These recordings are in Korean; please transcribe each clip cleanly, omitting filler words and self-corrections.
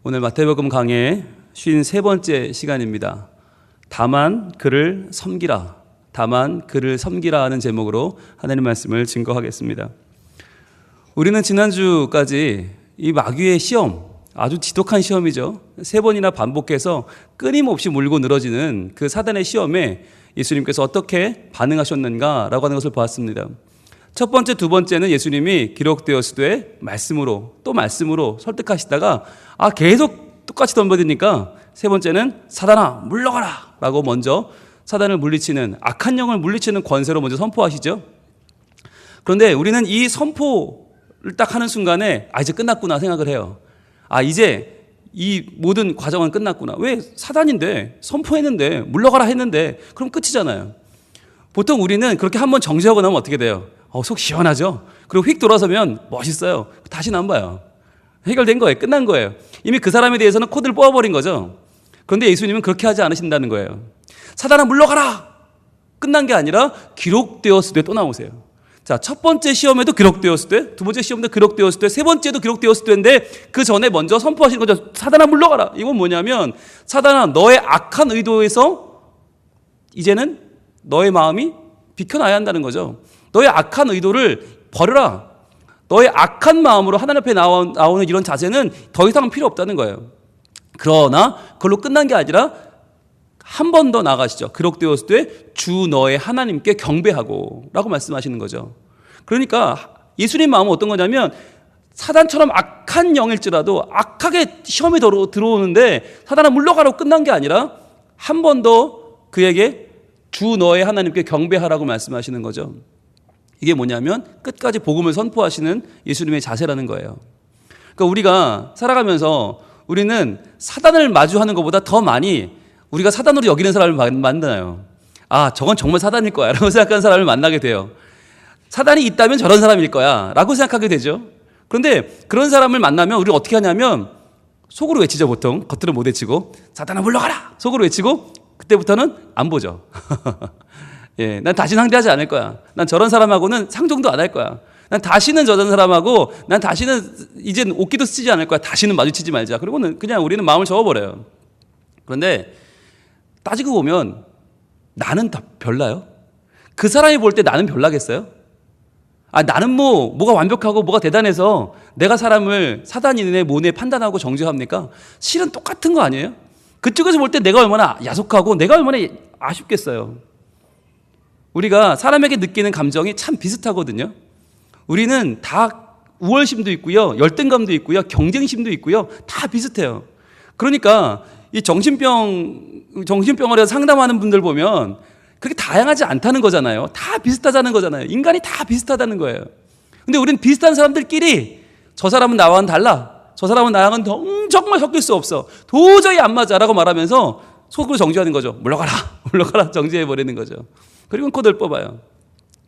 오늘 마태복음 강의 53번째 시간입니다. 다만 그를 섬기라, 다만 그를 섬기라 하는 제목으로 하나님 말씀을 증거하겠습니다. 우리는 지난주까지 이 마귀의 시험, 아주 지독한 시험이죠. 3번이나 반복해서 끊임없이 물고 늘어지는 그 사단의 시험에 예수님께서 어떻게 반응하셨는가라고 하는 것을 보았습니다. 첫 번째, 두 번째는 예수님이 기록되었으되 말씀으로 또 말씀으로 설득하시다가 계속 똑같이 덤벼드니까 세 번째는 사단아 물러가라 라고 먼저 사단을 물리치는, 악한 영을 물리치는 권세로 먼저 선포하시죠. 그런데 우리는 이 선포를 딱 하는 순간에 이제 끝났구나 생각을 해요. 이제 이 모든 과정은 끝났구나. 왜? 사단인데, 선포했는데, 물러가라 했는데 그럼 끝이잖아요. 보통 우리는 그렇게 한번 정지하고 나면 어떻게 돼요? 속 시원하죠? 그리고 휙 돌아서면 멋있어요. 다시는 안 봐요. 해결된 거예요. 끝난 거예요. 이미 그 사람에 대해서는 코드를 뽑아버린 거죠. 그런데 예수님은 그렇게 하지 않으신다는 거예요. 사단아 물러가라! 끝난 게 아니라 기록되었을 때 또 나오세요. 자, 첫 번째 시험에도 기록되었을 때, 두 번째 시험도 기록되었을 때, 세 번째도 기록되었을 때인데 그 전에 먼저 선포하시는 거죠. 사단아 물러가라! 이건 뭐냐면 사단아 너의 악한 의도에서 이제는 너의 마음이 비켜나야 한다는 거죠. 너의 악한 의도를 버려라. 너의 악한 마음으로 하나님 앞에 나오는 이런 자세는 더 이상 필요 없다는 거예요. 그러나 그걸로 끝난 게 아니라 한 번 더 나아가시죠. 기록되었을 때 주 너의 하나님께 경배하고 라고 말씀하시는 거죠. 그러니까 예수님 마음은 어떤 거냐면 사단처럼 악한 영일지라도 악하게 시험에 들어오는데 사단아 물러가라고 끝난 게 아니라 한 번 더 그에게 주 너의 하나님께 경배하라고 말씀하시는 거죠. 이게 뭐냐면 끝까지 복음을 선포하시는 예수님의 자세라는 거예요. 그러니까 우리가 살아가면서 우리는 사단을 마주하는 것보다 더 많이 우리가 사단으로 여기는 사람을 만나요. 저건 정말 사단일 거야 라고 생각하는 사람을 만나게 돼요. 사단이 있다면 저런 사람일 거야 라고 생각하게 되죠. 그런데 그런 사람을 만나면 우리가 어떻게 하냐면 속으로 외치죠. 보통 겉으로 못 외치고 사단아 물러가라 속으로 외치고 그때부터는 안 보죠. 난 다시는 상대하지 않을 거야. 난 저런 사람하고는 상종도 안 할 거야. 난 다시는 저런 사람하고 난 다시는 이젠 옷기도 쓰지 않을 거야. 다시는 마주치지 말자. 그리고는 그냥 우리는 마음을 접어버려요. 그런데 따지고 보면 나는 다 별나요? 그 사람이 볼 때 나는 별나겠어요? 나는 뭐가 완벽하고 뭐가 대단해서 내가 사람을 사단이네 뭐네 판단하고 정죄합니까? 실은 똑같은 거 아니에요? 그쪽에서 볼 때 내가 얼마나 야속하고 내가 얼마나 아쉽겠어요. 우리가 사람에게 느끼는 감정이 참 비슷하거든요. 우리는 다 우월심도 있고요, 열등감도 있고요, 경쟁심도 있고요, 다 비슷해요. 그러니까 이 정신병원에서 상담하는 분들 보면 그렇게 다양하지 않다는 거잖아요. 다 비슷하다는 거잖아요. 인간이 다 비슷하다는 거예요. 근데 우리는 비슷한 사람들끼리 저 사람은 나와는 달라, 저 사람은 나랑은 정말 섞일 수 없어, 도저히 안 맞아라고 말하면서 속으로 정죄하는 거죠. 물러가라 정죄해버리는 거죠. 그리고 코드를 뽑아요.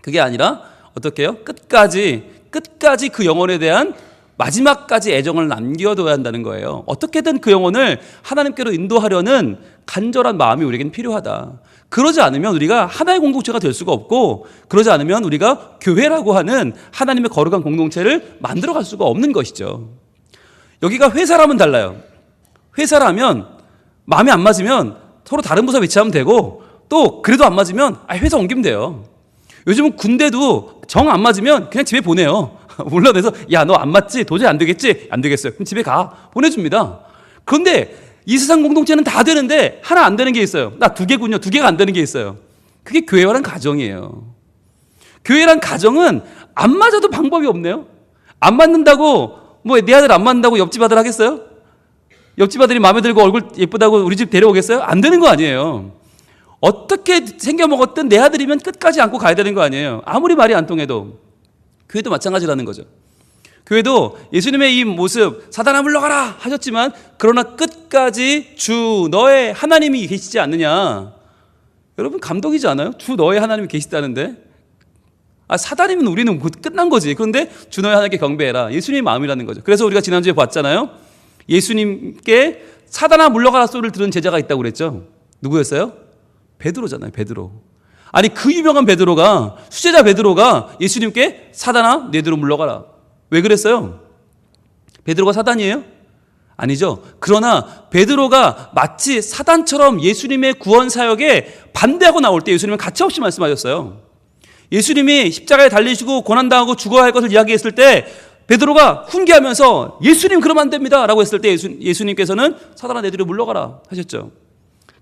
그게 아니라 어떻게 해요? 끝까지 그 영혼에 대한 마지막까지 애정을 남겨둬야 한다는 거예요. 어떻게든 그 영혼을 하나님께로 인도하려는 간절한 마음이 우리에겐 필요하다. 그러지 않으면 우리가 하나의 공동체가 될 수가 없고, 그러지 않으면 우리가 교회라고 하는 하나님의 거룩한 공동체를 만들어갈 수가 없는 것이죠. 여기가 회사라면 달라요. 회사라면 마음이 안 맞으면 서로 다른 부서 배치하면 되고, 또 그래도 안 맞으면 회사 옮기면 돼요. 요즘은 군대도 정 안 맞으면 그냥 집에 보내요. 물러내서 너 안 맞지? 도저히 안 되겠지? 안 되겠어요. 그럼 집에 가. 보내줍니다. 그런데 이 세상 공동체는 다 되는데 하나 안 되는 게 있어요. 나 2개군요. 2개가 안 되는 게 있어요. 그게 교회란 가정이에요. 교회란 가정은 안 맞아도 방법이 없네요. 안 맞는다고 내 아들 안 맞는다고 옆집 아들 하겠어요? 옆집 아들이 마음에 들고 얼굴 예쁘다고 우리 집 데려오겠어요? 안 되는 거 아니에요. 어떻게 생겨먹었든 내 아들이면 끝까지 안고 가야 되는 거 아니에요. 아무리 말이 안 통해도. 교회도 마찬가지라는 거죠. 교회도 예수님의 이 모습, 사단아 물러가라 하셨지만 그러나 끝까지 주 너의 하나님이 계시지 않느냐. 여러분 감동이지 않아요? 주 너의 하나님이 계시다는데. 사단이면 우리는 끝난 거지. 그런데 주 너의 하나님께 경배해라. 예수님의 마음이라는 거죠. 그래서 우리가 지난주에 봤잖아요. 예수님께 사단아 물러가라 소리를 들은 제자가 있다고 그랬죠. 누구였어요? 베드로잖아요. 베드로. 그 유명한 베드로가, 수제자 베드로가 예수님께 사단아 내 뒤로 물러가라. 왜 그랬어요? 베드로가 사단이에요? 아니죠. 그러나 베드로가 마치 사단처럼 예수님의 구원 사역에 반대하고 나올 때 예수님은 가차없이 말씀하셨어요. 예수님이 십자가에 달리시고 고난당하고 죽어야 할 것을 이야기했을 때 베드로가 훈계하면서 예수님 그러면 안 됩니다 라고 했을 때 예수님께서는 사단아 내 뒤로 물러가라 하셨죠.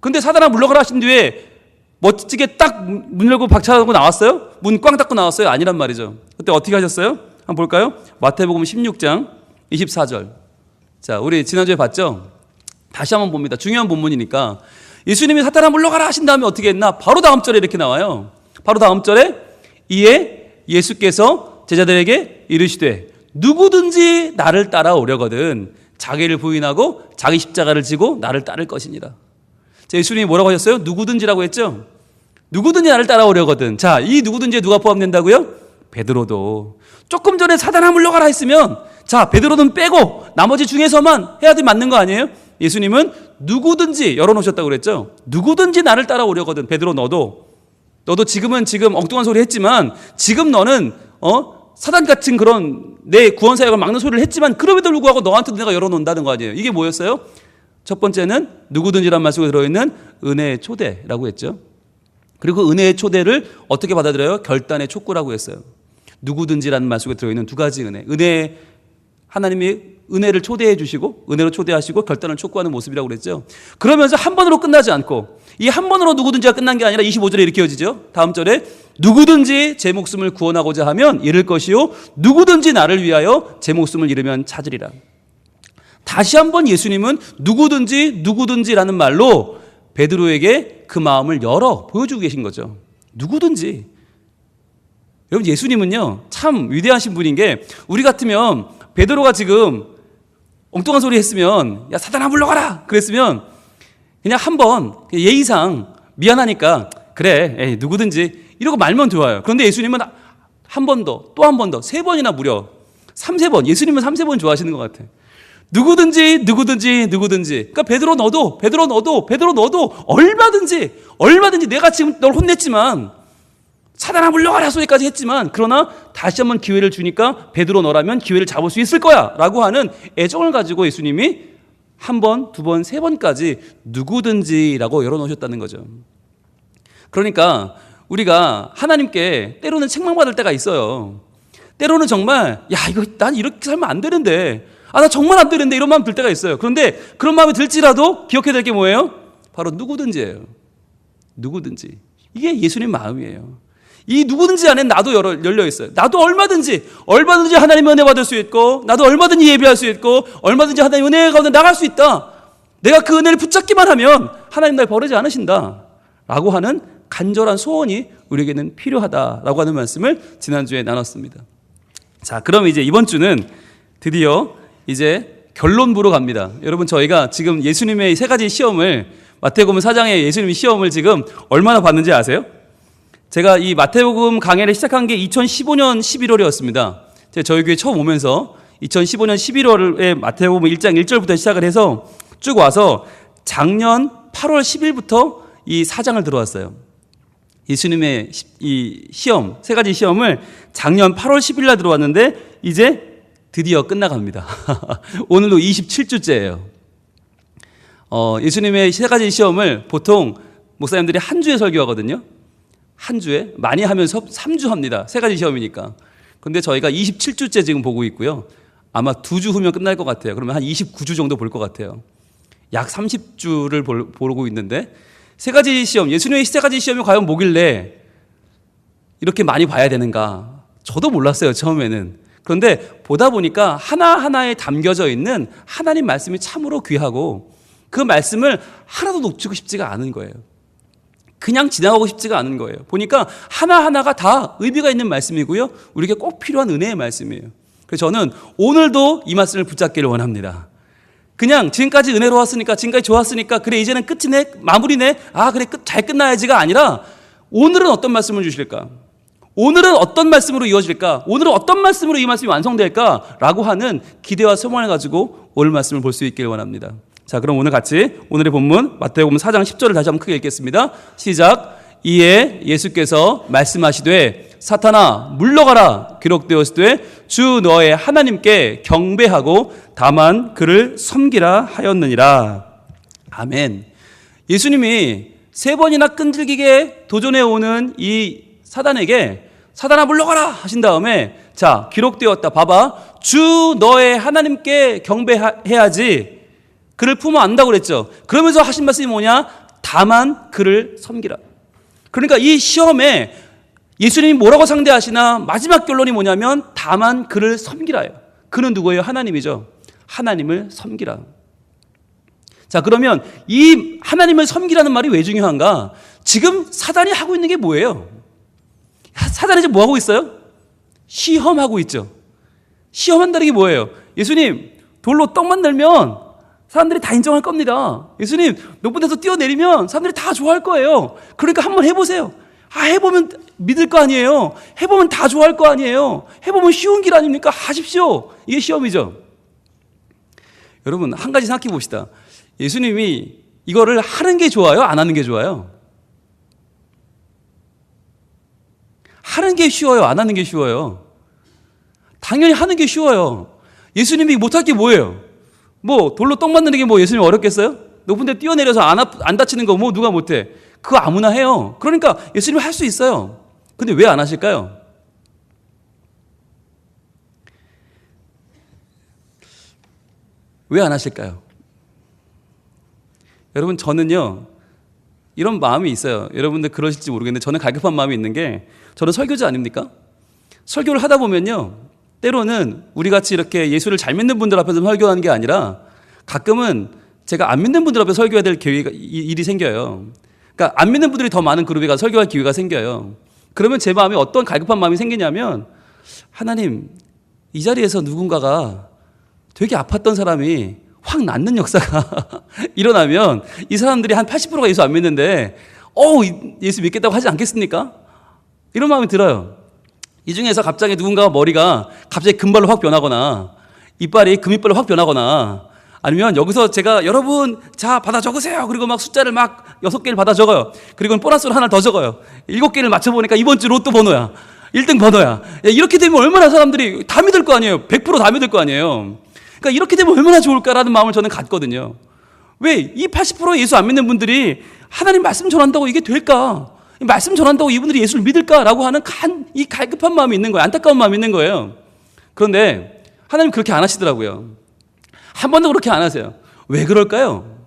근데 사단아 물러가라 하신 뒤에 멋지게 딱 문 열고 박차하고 나왔어요? 문 꽝 닫고 나왔어요? 아니란 말이죠. 그때 어떻게 하셨어요? 한번 볼까요? 마태복음 16장 24절. 자, 우리 지난주에 봤죠? 다시 한번 봅니다. 중요한 본문이니까. 예수님이 사탄아 물러가라 하신 다음에 어떻게 했나? 바로 다음 절에 이렇게 나와요. 바로 다음 절에 이에 예수께서 제자들에게 이르시되 누구든지 나를 따라오려거든 자기를 부인하고 자기 십자가를 지고 나를 따를 것이니라. 자, 예수님이 뭐라고 하셨어요? 누구든지라고 했죠? 누구든지 나를 따라오려거든. 자, 이 누구든지에 누가 포함된다고요? 베드로도. 조금 전에 사단아 물러가라 했으면 자, 베드로는 빼고 나머지 중에서만 해야 돼 맞는 거 아니에요? 예수님은 누구든지 열어놓으셨다고 그랬죠? 누구든지 나를 따라오려거든. 베드로 너도 지금 엉뚱한 소리 했지만 지금 너는 사단 같은 그런 내 구원 사역을 막는 소리를 했지만 그럼에도 불구하고 너한테도 내가 열어놓는다는 거 아니에요? 이게 뭐였어요? 첫 번째는 누구든지란 말 속에 들어있는 은혜의 초대라고 했죠. 그리고 은혜의 초대를 어떻게 받아들여요? 결단의 촉구라고 했어요. 누구든지라는 말 속에 들어있는 두 가지 은혜. 하나님이 은혜를 초대해 주시고 은혜로 초대하시고 결단을 촉구하는 모습이라고 그랬죠. 그러면서 한 번으로 끝나지 않고 이 한 번으로 누구든지가 끝난 게 아니라 25절에 이렇게 이어지죠. 다음 절에 누구든지 제 목숨을 구원하고자 하면 잃을 것이요 누구든지 나를 위하여 제 목숨을 잃으면 찾으리라. 다시 한번 예수님은 누구든지라는 말로 베드로에게 그 마음을 열어 보여주고 계신 거죠. 누구든지. 여러분 예수님은요 참 위대하신 분인 게 우리 같으면 베드로가 지금 엉뚱한 소리 했으면 야 사단아 물러가라 그랬으면 그냥 한번 예의상 미안하니까 그래 에이, 누구든지 이러고 말면 좋아요. 그런데 예수님은 한 번 더 또 한 번 더 세 번이나 무려 3-4번 예수님은 3-4번 좋아하시는 것 같아. 누구든지 그러니까 베드로 너도 얼마든지 내가 지금 널 혼냈지만 사단아 물러가라 소리까지 했지만 그러나 다시 한번 기회를 주니까 베드로 너라면 기회를 잡을 수 있을 거야 라고 하는 애정을 가지고 예수님이 한 번, 두 번, 세 번까지 누구든지라고 열어놓으셨다는 거죠. 그러니까 우리가 하나님께 때로는 책망받을 때가 있어요. 때로는 정말 난 이렇게 살면 안 되는데 나 정말 안 되는데 이런 마음 들 때가 있어요. 그런데 그런 마음이 들지라도 기억해야 될 게 뭐예요? 바로 누구든지예요. 누구든지. 이게 예수님 마음이에요. 이 누구든지 안에 나도 열려 있어요. 나도 얼마든지 하나님의 은혜 받을 수 있고 나도 얼마든지 예배할 수 있고 얼마든지 하나님의 은혜 가운데 나갈 수 있다. 내가 그 은혜를 붙잡기만 하면 하나님 날 버리지 않으신다 라고 하는 간절한 소원이 우리에게는 필요하다라고 하는 말씀을 지난주에 나눴습니다. 자, 그럼 이제 이번 주는 드디어 이제 결론부로 갑니다. 여러분 저희가 지금 예수님의 세 가지 시험을 마태복음 4장의 예수님의 시험을 지금 얼마나 봤는지 아세요? 제가 이 마태복음 강해를 시작한 게 2015년 11월이었습니다. 제가 저희 교회 처음 오면서 2015년 11월에 마태복음 1장 1절부터 시작을 해서 쭉 와서 작년 8월 10일부터 이 4장을 들어왔어요. 예수님의 이 시험, 세 가지 시험을 작년 8월 10일 날 들어왔는데 이제 드디어 끝나갑니다. 오늘로 27주째예요. 예수님의 세 가지 시험을 보통 목사님들이 한 주에 설교하거든요. 한 주에 많이 하면 3주 합니다. 세 가지 시험이니까. 그런데 저희가 27주째 지금 보고 있고요. 아마 2주 후면 끝날 것 같아요. 그러면 한 29주 정도 볼 것 같아요. 약 30주를 보고 있는데 세 가지 시험, 예수님의 세 가지 시험이 과연 뭐길래 이렇게 많이 봐야 되는가? 저도 몰랐어요, 처음에는. 그런데 보다 보니까 하나하나에 담겨져 있는 하나님 말씀이 참으로 귀하고 그 말씀을 하나도 놓치고 싶지가 않은 거예요. 그냥 지나가고 싶지가 않은 거예요. 보니까 하나하나가 다 의미가 있는 말씀이고요. 우리에게 꼭 필요한 은혜의 말씀이에요. 그래서 저는 오늘도 이 말씀을 붙잡기를 원합니다. 그냥 지금까지 은혜로웠으니까, 지금까지 좋았으니까, 그래 이제는 끝이네, 마무리네, 그래 잘 끝나야지가 아니라 오늘은 어떤 말씀을 주실까? 오늘은 어떤 말씀으로 이어질까? 오늘은 어떤 말씀으로 이 말씀이 완성될까? 라고 하는 기대와 소망을 가지고 오늘 말씀을 볼 수 있기를 원합니다. 자, 그럼 오늘 같이 오늘의 본문 마태복음 4장 10절을 다시 한번 크게 읽겠습니다. 시작. 이에 예수께서 말씀하시되 사탄아 물러가라 기록되었을 때 주 너의 하나님께 경배하고 다만 그를 섬기라 하였느니라. 아멘. 예수님이 3번이나 끈질기게 도전해 오는 이 사단에게 사단아 물러가라 하신 다음에 자 기록되었다. 봐봐. 주 너의 하나님께 경배해야지 그를 품어 안다고 그랬죠. 그러면서 하신 말씀이 뭐냐? 다만 그를 섬기라. 그러니까 이 시험에 예수님이 뭐라고 상대하시나 마지막 결론이 뭐냐면 다만 그를 섬기라예요. 그는 누구예요? 하나님이죠. 하나님을 섬기라. 자, 그러면 이 하나님을 섬기라는 말이 왜 중요한가? 지금 사단이 하고 있는 게 뭐예요? 사단이 지금 뭐 하고 있어요? 시험하고 있죠. 시험한다는 게 뭐예요? 예수님 돌로 떡 만들면 사람들이 다 인정할 겁니다. 예수님 높은 데서 뛰어내리면 사람들이 다 좋아할 거예요. 그러니까 한번 해보세요. 해보면 믿을 거 아니에요. 해보면 다 좋아할 거 아니에요. 해보면 쉬운 길 아닙니까? 하십시오. 이게 시험이죠. 여러분 한 가지 생각해 봅시다. 예수님이 이거를 하는 게 좋아요? 안 하는 게 좋아요? 하는 게 쉬워요? 안 하는 게 쉬워요? 당연히 하는 게 쉬워요. 예수님이 못할 게 뭐예요? 뭐 돌로 떡 만드는 게 뭐 예수님 어렵겠어요? 높은 데 뛰어내려서 안 다치는 거 뭐 누가 못해? 그거 아무나 해요. 그러니까 예수님 할 수 있어요. 근데 왜 안 하실까요? 왜 안 하실까요? 여러분 저는요 이런 마음이 있어요. 여러분들 그러실지 모르겠는데 저는 갈급한 마음이 있는 게 저는 설교자 아닙니까? 설교를 하다 보면요 때로는 우리 같이 이렇게 예수를 잘 믿는 분들 앞에서 설교하는 게 아니라 가끔은 제가 안 믿는 분들 앞에 설교해야 될 일이 생겨요. 그러니까 안 믿는 분들이 더 많은 그룹에 가서 설교할 기회가 생겨요. 그러면 제 마음에 어떤 갈급한 마음이 생기냐면 하나님 이 자리에서 누군가가 되게 아팠던 사람이 확 낫는 역사가 일어나면 이 사람들이 한 80%가 예수 안 믿는데 예수 믿겠다고 하지 않겠습니까? 이런 마음이 들어요. 이 중에서 갑자기 누군가 머리가 갑자기 금발로 확 변하거나 이빨이 금이빨로 확 변하거나 아니면 여기서 제가 여러분 자 받아 적으세요. 그리고 막 숫자를 막 6개를 받아 적어요. 그리고 보너스로 하나 더 적어요. 7개를 맞춰보니까 이번 주 로또 번호야. 1등 번호야. 이렇게 되면 얼마나 사람들이 다 믿을 거 아니에요. 100% 다 믿을 거 아니에요. 그러니까 이렇게 되면 얼마나 좋을까라는 마음을 저는 갖거든요. 왜 이 80% 예수 안 믿는 분들이 하나님 말씀 전한다고 이게 될까? 말씀 전한다고 이분들이 예수를 믿을까라고 하는 이 갈급한 마음이 있는 거예요. 안타까운 마음이 있는 거예요. 그런데 하나님 그렇게 안 하시더라고요. 한 번도 그렇게 안 하세요. 왜 그럴까요?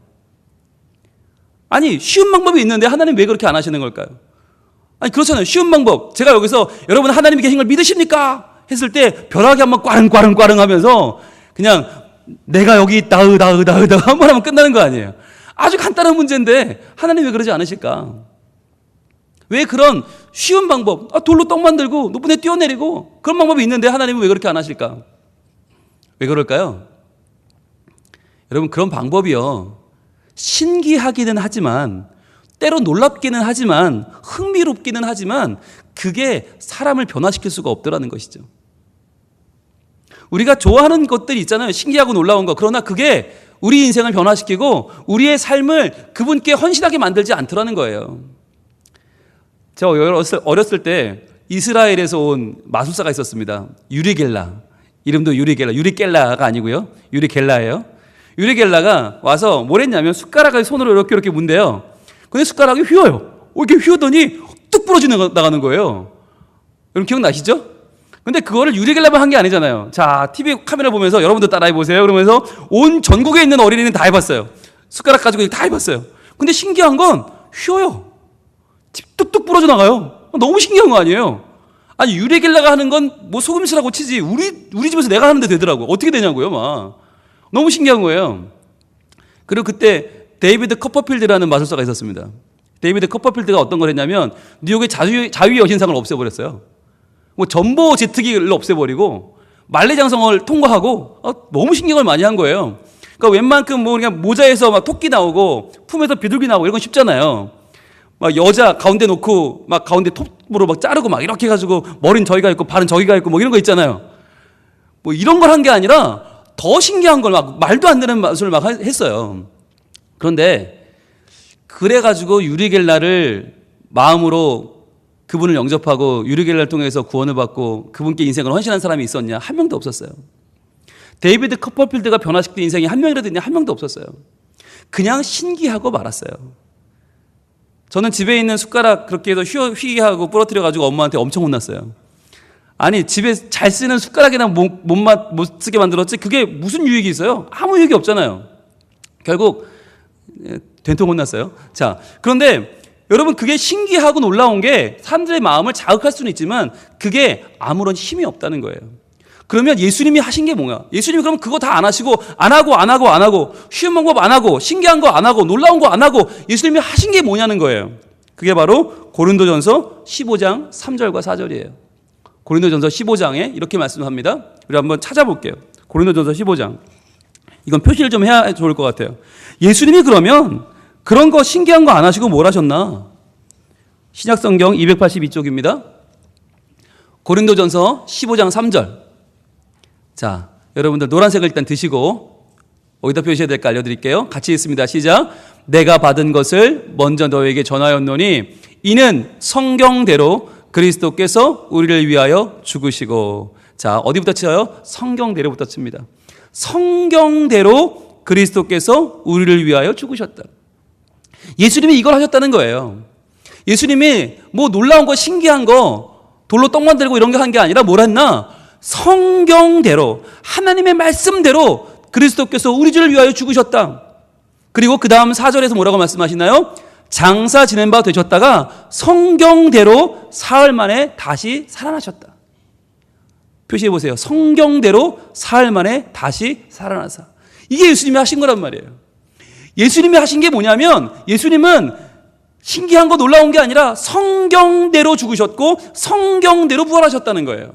아니 쉬운 방법이 있는데 하나님 왜 그렇게 안 하시는 걸까요? 아니 그렇잖아요. 쉬운 방법. 제가 여기서 여러분 하나님이 계신 걸 믿으십니까? 했을 때 벼락이 한번 꽈릉 하면서 그냥 내가 여기 있다 한번 하면 끝나는 거 아니에요. 아주 간단한 문제인데 하나님 왜 그러지 않으실까? 왜 그런 쉬운 방법 돌로 떡 만들고 높은 데 뛰어내리고 그런 방법이 있는데 하나님은 왜 그렇게 안 하실까? 왜 그럴까요? 여러분 그런 방법이요 신기하기는 하지만 때로 놀랍기는 하지만 흥미롭기는 하지만 그게 사람을 변화시킬 수가 없더라는 것이죠. 우리가 좋아하는 것들이 있잖아요. 신기하고 놀라운 거. 그러나 그게 우리 인생을 변화시키고 우리의 삶을 그분께 헌신하게 만들지 않더라는 거예요. 제가 어렸을 때 이스라엘에서 온 마술사가 있었습니다. 유리겔라. 이름도 유리겔라가 아니고요. 유리겔라예요. 유리겔라가 와서 뭘 했냐면 숟가락을 손으로 이렇게 문대요. 근데 숟가락이 휘어요. 이렇게 휘어더니 뚝 부러져 나가는 거예요. 여러분 기억나시죠? 근데 그거를 유리겔라만 한 게 아니잖아요. 자, TV 카메라 보면서 여러분도 따라해보세요. 그러면서 온 전국에 있는 어린이는 다 해봤어요. 숟가락 가지고 다 해봤어요. 근데 신기한 건 휘어요. 뚝뚝 부러져 나가요. 너무 신기한 거 아니에요? 아니 유리겔라가 하는 건 뭐 소금칠하고 치지 우리 집에서 내가 하는데 되더라고요. 어떻게 되냐고요 막. 너무 신기한 거예요. 그리고 그때 데이비드 커퍼필드라는 마술사가 있었습니다. 데이비드 커퍼필드가 어떤 걸 했냐면 뉴욕의 자유의 여신상을 없애버렸어요. 뭐 전보 제트기를 없애버리고 만리장성을 통과하고 너무 신경을 많이 한 거예요. 그러니까 웬만큼 뭐 그냥 모자에서 막 토끼 나오고 품에서 비둘기 나오고 이런 건 쉽잖아요. 막 여자 가운데 놓고 막 가운데 톱으로 막 자르고 막 이렇게 해가지고 머리는 저기가 있고 발은 저기가 있고 뭐 이런 거 있잖아요. 뭐 이런 걸 한 게 아니라 더 신기한 걸 막 말도 안 되는 마술을 막 했어요. 그런데 그래가지고 유리겔라를 마음으로 그분을 영접하고 유리겔라를 통해서 구원을 받고 그분께 인생을 헌신한 사람이 있었냐? 한 명도 없었어요. 데이비드 커퍼필드가 변화시킨 인생이 한 명이라도 있냐? 한 명도 없었어요. 그냥 신기하고 말았어요. 저는 집에 있는 숟가락 그렇게 해서 휘게 하고 부러뜨려가지고 엄마한테 엄청 혼났어요. 아니, 집에 잘 쓰는 숟가락이나 못 쓰게 만들었지 그게 무슨 유익이 있어요? 아무 유익이 없잖아요. 결국 된통 혼났어요. 자, 그런데 여러분, 그게 신기하고 놀라운 게 사람들의 마음을 자극할 수는 있지만 그게 아무런 힘이 없다는 거예요. 그러면 예수님이 하신 게 뭐야? 예수님이 그러면 그거 다 안 하시고 안 하고 쉬운 방법 안 하고 신기한 거 안 하고 놀라운 거 안 하고 예수님이 하신 게 뭐냐는 거예요. 그게 바로 고린도전서 15장 3절과 4절이에요. 고린도전서 15장에 이렇게 말씀합니다. 우리 한번 찾아볼게요. 고린도전서 15장. 이건 표시를 좀 해야 좋을 것 같아요. 예수님이 그러면 그런 거 신기한 거 안 하시고 뭘 하셨나? 신약성경 282쪽입니다. 고린도전서 15장 3절. 자, 여러분들 노란색을 일단 드시고 어디다 표시해야 될까 알려드릴게요. 같이 읽습니다. 시작. 내가 받은 것을 먼저 너에게 전하였노니 이는 성경대로 그리스도께서 우리를 위하여 죽으시고. 자, 어디부터 쳐요? 성경대로부터 칩니다. 성경대로 그리스도께서 우리를 위하여 죽으셨다. 예수님이 이걸 하셨다는 거예요. 예수님이 뭐 놀라운 거 신기한 거 돌로 떡 만들고 이런 거 한 게 아니라 뭘 했나? 성경대로 하나님의 말씀대로 그리스도께서 우리 죄를 위하여 죽으셨다. 그리고 그 다음 4절에서 뭐라고 말씀하시나요? 장사 지낸 바 되셨다가 성경대로 사흘 만에 다시 살아나셨다. 표시해 보세요. 성경대로 사흘 만에 다시 살아나사. 이게 예수님이 하신 거란 말이에요. 예수님이 하신 게 뭐냐면 예수님은 신기한 거 놀라운 게 아니라 성경대로 죽으셨고 성경대로 부활하셨다는 거예요.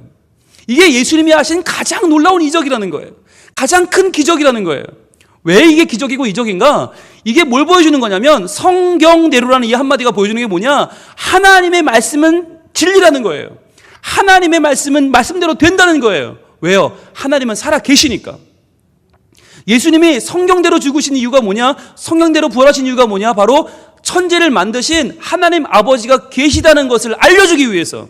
이게 예수님이 하신 가장 놀라운 이적이라는 거예요. 가장 큰 기적이라는 거예요. 왜 이게 기적이고 이적인가? 이게 뭘 보여주는 거냐면 성경대로라는 이 한마디가 보여주는 게 뭐냐? 하나님의 말씀은 진리라는 거예요. 하나님의 말씀은 말씀대로 된다는 거예요. 왜요? 하나님은 살아 계시니까. 예수님이 성경대로 죽으신 이유가 뭐냐? 성경대로 부활하신 이유가 뭐냐? 바로 천지를 만드신 하나님 아버지가 계시다는 것을 알려주기 위해서.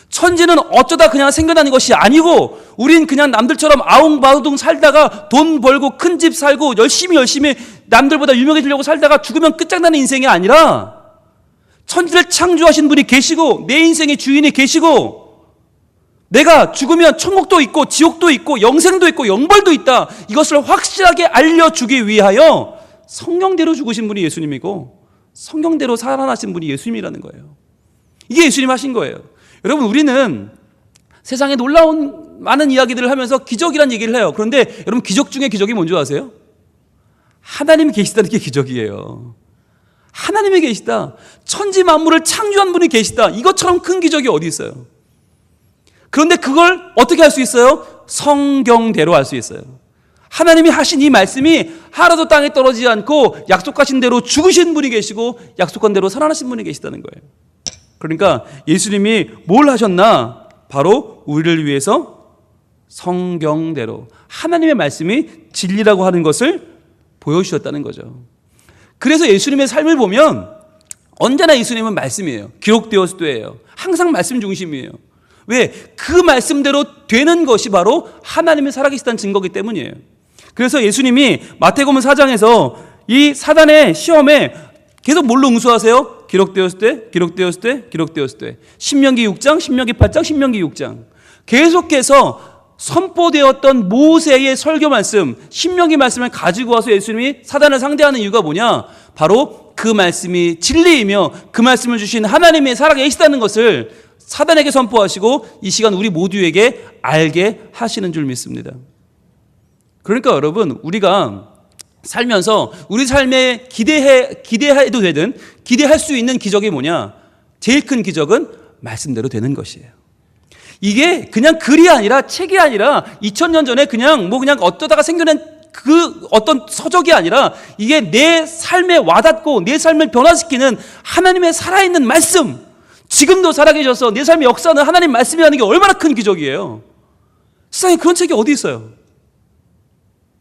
천지는 어쩌다 그냥 생겨나는 것이 아니고 우린 그냥 남들처럼 아웅바웅 살다가 돈 벌고 큰 집 살고 열심히 남들보다 유명해지려고 살다가 죽으면 끝장나는 인생이 아니라 천지를 창조하신 분이 계시고 내 인생의 주인이 계시고 내가 죽으면 천국도 있고 지옥도 있고 영생도 있고 영벌도 있다. 이것을 확실하게 알려주기 위하여 성경대로 죽으신 분이 예수님이고 성경대로 살아나신 분이 예수님이라는 거예요. 이게 예수님 하신 거예요. 여러분, 우리는 세상에 놀라운 많은 이야기들을 하면서 기적이란 얘기를 해요. 그런데 여러분, 기적 중에 기적이 뭔지 아세요? 하나님이 계시다는 게 기적이에요. 하나님이 계시다. 천지 만물을 창조한 분이 계시다. 이것처럼 큰 기적이 어디 있어요? 그런데 그걸 어떻게 할 수 있어요? 성경대로 할 수 있어요. 하나님이 하신 이 말씀이 하나도 땅에 떨어지지 않고 약속하신 대로 죽으신 분이 계시고 약속한 대로 살아나신 분이 계시다는 거예요. 그러니까 예수님이 뭘 하셨나? 바로 우리를 위해서 성경대로 하나님의 말씀이 진리라고 하는 것을 보여주셨다는 거죠. 그래서 예수님의 삶을 보면 언제나 예수님은 말씀이에요. 기록되었을 때예요. 항상 말씀 중심이에요. 왜? 그 말씀대로 되는 것이 바로 하나님의 살아계시다는 증거이기 때문이에요. 그래서 예수님이 마태복음 4장에서 이 사단의 시험에 계속 뭘로 응수하세요? 기록되었을 때. 신명기 6장, 신명기 8장, 신명기 6장. 계속해서 선포되었던 모세의 설교 말씀, 신명기 말씀을 가지고 와서 예수님이 사단을 상대하는 이유가 뭐냐? 바로 그 말씀이 진리이며 그 말씀을 주신 하나님의 살아계시다는 것을 사단에게 선포하시고 이 시간 우리 모두에게 알게 하시는 줄 믿습니다. 그러니까 여러분, 우리가 살면서 우리 삶에 기대해도 되든 기대할 수 있는 기적이 뭐냐? 제일 큰 기적은 말씀대로 되는 것이에요. 이게 그냥 글이 아니라 책이 아니라 2000년 전에 그냥 어쩌다가 생겨난 그 어떤 서적이 아니라 이게 내 삶에 와닿고 내 삶을 변화시키는 하나님의 살아있는 말씀, 지금도 살아계셔서 내 삶의 역사는 하나님 말씀이라는 게 얼마나 큰 기적이에요. 세상에 그런 책이 어디 있어요?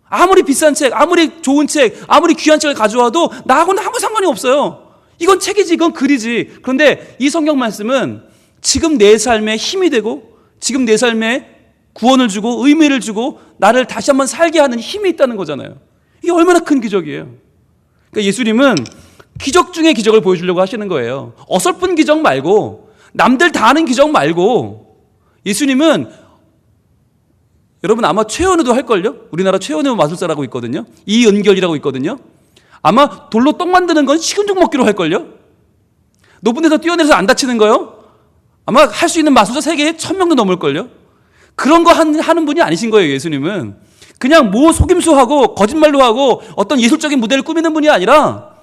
아무리 비싼 책, 아무리 좋은 책, 아무리 귀한 책을 가져와도 나하고는 아무 상관이 없어요. 이건 책이지, 이건 글이지. 그런데 이 성경 말씀은 지금 내 삶에 힘이 되고 지금 내 삶에 구원을 주고 의미를 주고 나를 다시 한번 살게 하는 힘이 있다는 거잖아요. 이게 얼마나 큰 기적이에요. 그러니까 예수님은 기적 중에 기적을 보여주려고 하시는 거예요. 어설픈 기적 말고, 남들 다 아는 기적 말고, 예수님은 여러분 아마 최현우도 할걸요? 우리나라 최현우 마술사라고 있거든요. 이은결이라고 있거든요. 아마 돌로 떡 만드는 건 식은 죽 먹기로 할걸요? 높은 데서 뛰어내려서 안 다치는 거요? 아마 할 수 있는 마술사 세계에 1000명도 넘을걸요? 그런 거 하는 분이 아니신 거예요, 예수님은. 그냥 뭐 속임수하고 거짓말로 하고 어떤 예술적인 무대를 꾸미는 분이 아니라